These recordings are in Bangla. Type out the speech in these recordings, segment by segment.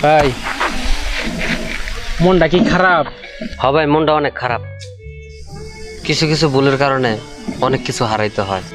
ভাই মনটা কি খারাপ? হ্যাঁ ভাই, মনটা অনেক খারাপ। কিছু কিছু ভুলের কারণে অনেক কিছু হারাইতে হয়।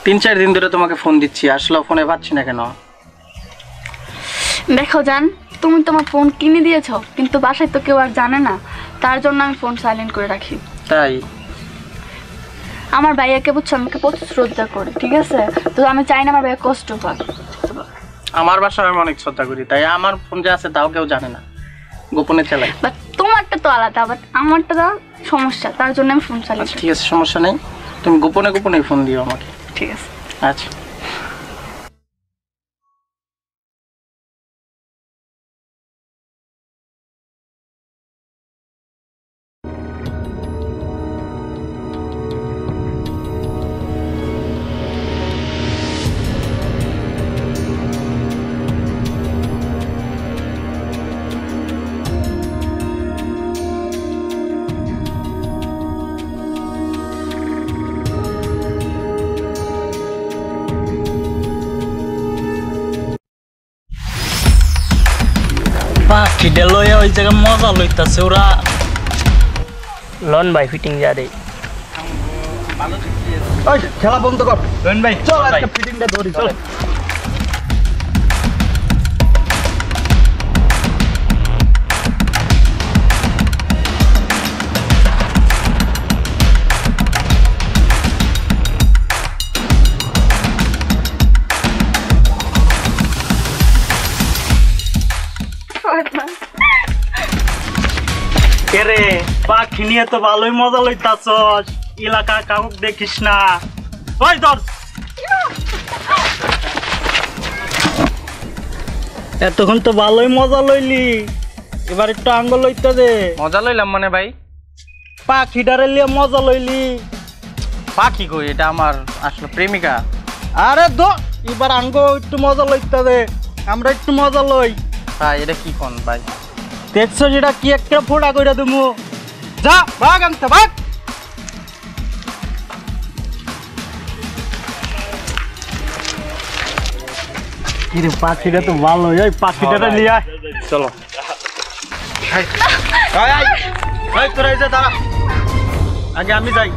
তিন চার দিন ধরে তোমাকে ফোন দিচ্ছি, আসলে ফোনে পাচ্ছি না কেন? দেখো জান, তুমি তোমার ফোন কিনে দিয়েছো, কিন্তু বাসায় তো কেউ আর জানে না, তার জন্য আমি ফোন সাইলেন্ট করে রাখি। তাই? আমার ভাইয়াকে বুঝছো, আমাকে প্রচুর শ্রদ্ধা করে, ঠিক আছে? তো আমি চাই না আমার ভাইয়া কষ্ট পাক। আমার বাসায় আমি অনেক শ্রদ্ধা করি, তাই আমার ফোন যে আছে তাও কেউ জানে না, গোপনে চালাই। বাট তোমারটা তো আলাদা, বাট আমারটা তো সমস্যা, তার জন্য আমি ফোন চালাই। ঠিক আছে, সমস্যা নেই, তুমি গোপনে গোপনে ফোন দিও আমাকে। ঠিক আছে। আচ্ছা। পাখিটা লইয়া ওই জায়গায় মজা লইতাছে ওরা। লন ভাই ফিটিং যা রে। ওই খেলা বন্ধ কর। লন ভাই চল আজকে ফিটিংটা ধরি, চল। রে পাখি নিয়ে তো ভালোই মজা লইতাছস, এলাকা কাউকে দেখিস না। ওই ধর, এতক্ষণ তো ভালোই মজা লইলি, এবার একটু আঙ্গুল লইতে দে। মজা লইলাম মানে ভাই? পাখিটারে লিয়ে মজা লইলি, পাখি কই, এটা আমার আসলে প্রেমিকা। আরে দো এবার আঙ্গো একটু মজা লইতে দে, আমরা একটু মজা লই। ভাই এটা কি কোন ভাই? দেখছো যেটা কি একটা ফোটা কইরা দিমু, যা ভাগ আনতে ভাগ। কিরে পাখিটা তো ভালো, এই পাখিটা নিয়ে আয়। চলো। এই তোরা এই যে দাঁড়া, আগে আমি যাই।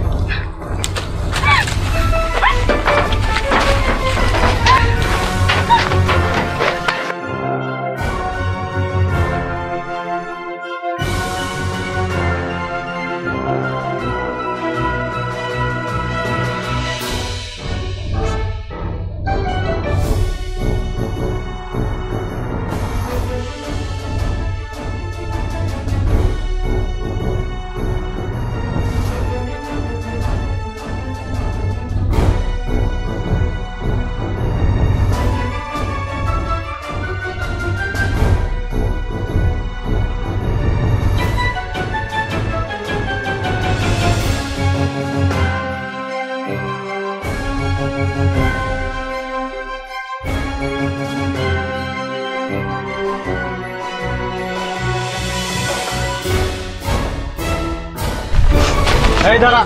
এই দাঁড়া,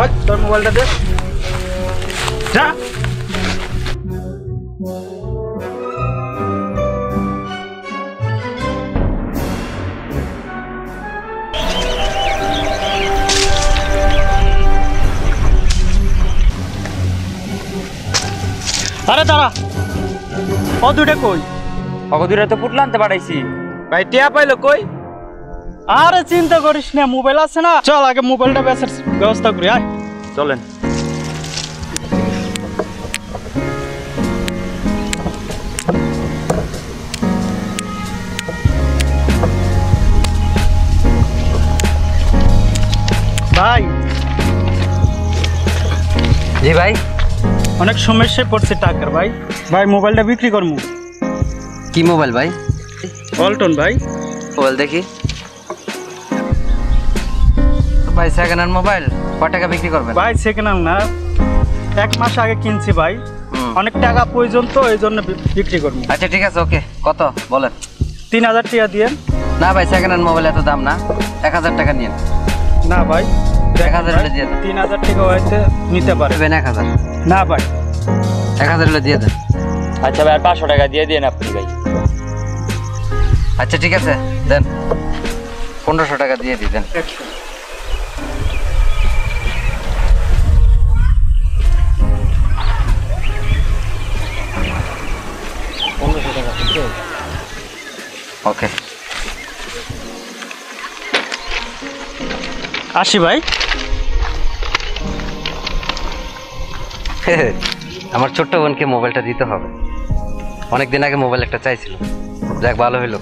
ওই তোর মোবাইলটা দে, যা। আরে দাঁড়া, ও দুইটা কই? অগদুরে তো পুটলা আনতে পাঠাইছি। ভাই টিয়া পাইলো কই? আরে চিন্তা করিস না, মোবাইল আছে না, চল আগে মোবাইলটা বেচার ব্যবস্থা করি, আয় চলেন। ভাই জি ভাই। অনেক সমস্যায় পড়ছে টাকার ভাই, ভাই মোবাইলটা বিক্রি করবো। কি মোবাইল ভাই? অল্টন ভাই। মোবাইল দেখি ভাই। সেকেন্ড হ্যান্ড মোবাইল কত টাকা বিক্রি করবেন? ভাই সেকেন্ড হ্যান্ড না, 1 মাস আগে কিনছি ভাই, অনেক টাকা প্রয়োজন তো এই জন্য বিক্রি করবো। আচ্ছা ঠিক আছে, ওকে। কত বলেন? 3000 টাকা দিয়ে। না ভাই, সেকেন্ড হ্যান্ড মোবাইল এত দাম না, 1000 টাকা নিন। না ভাই 1000 হলে দিয়ে দেন। 3000 টাকা হয়তো নিতে পারবেন। 1000? না ভাই 1000 হলে দিয়ে দেন। আচ্ছা ভাই, আর 500 টাকা দিয়ে দিন আপনি ভাই। আচ্ছা ঠিক আছে, দেন 1500 টাকা দিয়ে দিই, দেন। ওকে। আসি ভাই। আমার ছোট্ট বোনকে মোবাইলটা দিতে হবে, অনেকদিন আগে মোবাইল একটা চাইছিল, যাক ভালো হইলো।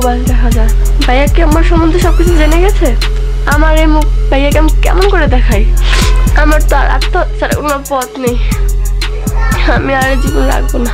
মোবাইল দেখা যায়। ভাইয়া কি আমার সম্বন্ধে সবকিছু জেনে গেছে? আমার এই মুখ ভাইয়াকে আমি কেমন করে দেখাই? আমার তো আর আত্মহত্যার কোনো পথ নেই, আমি আর জীবন রাখবো না।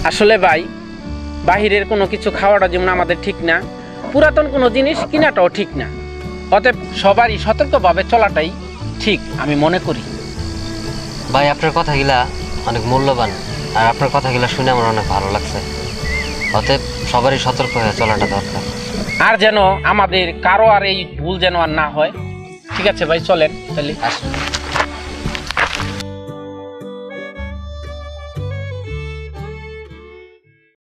আসলে ভাই, বাহিরের কোনো কিছু খাওয়াটা যেমন আমাদের ঠিক না, পুরাতন কোনো জিনিস কিনাটাও ঠিক না। অতএব সবারই সতর্কভাবে চলাটাই ঠিক আমি মনে করি। ভাই আপনার কথাগুলা অনেক মূল্যবান, আর আপনার কথাগুলা শুনে আমার অনেক ভালো লাগছে। অতএব সবারই সতর্ক হয়ে চলাটা দরকার। আর যেন আমাদের কারো আর এই ভুল যেন আর না হয়। ঠিক আছে ভাই, চলেন তাহলে।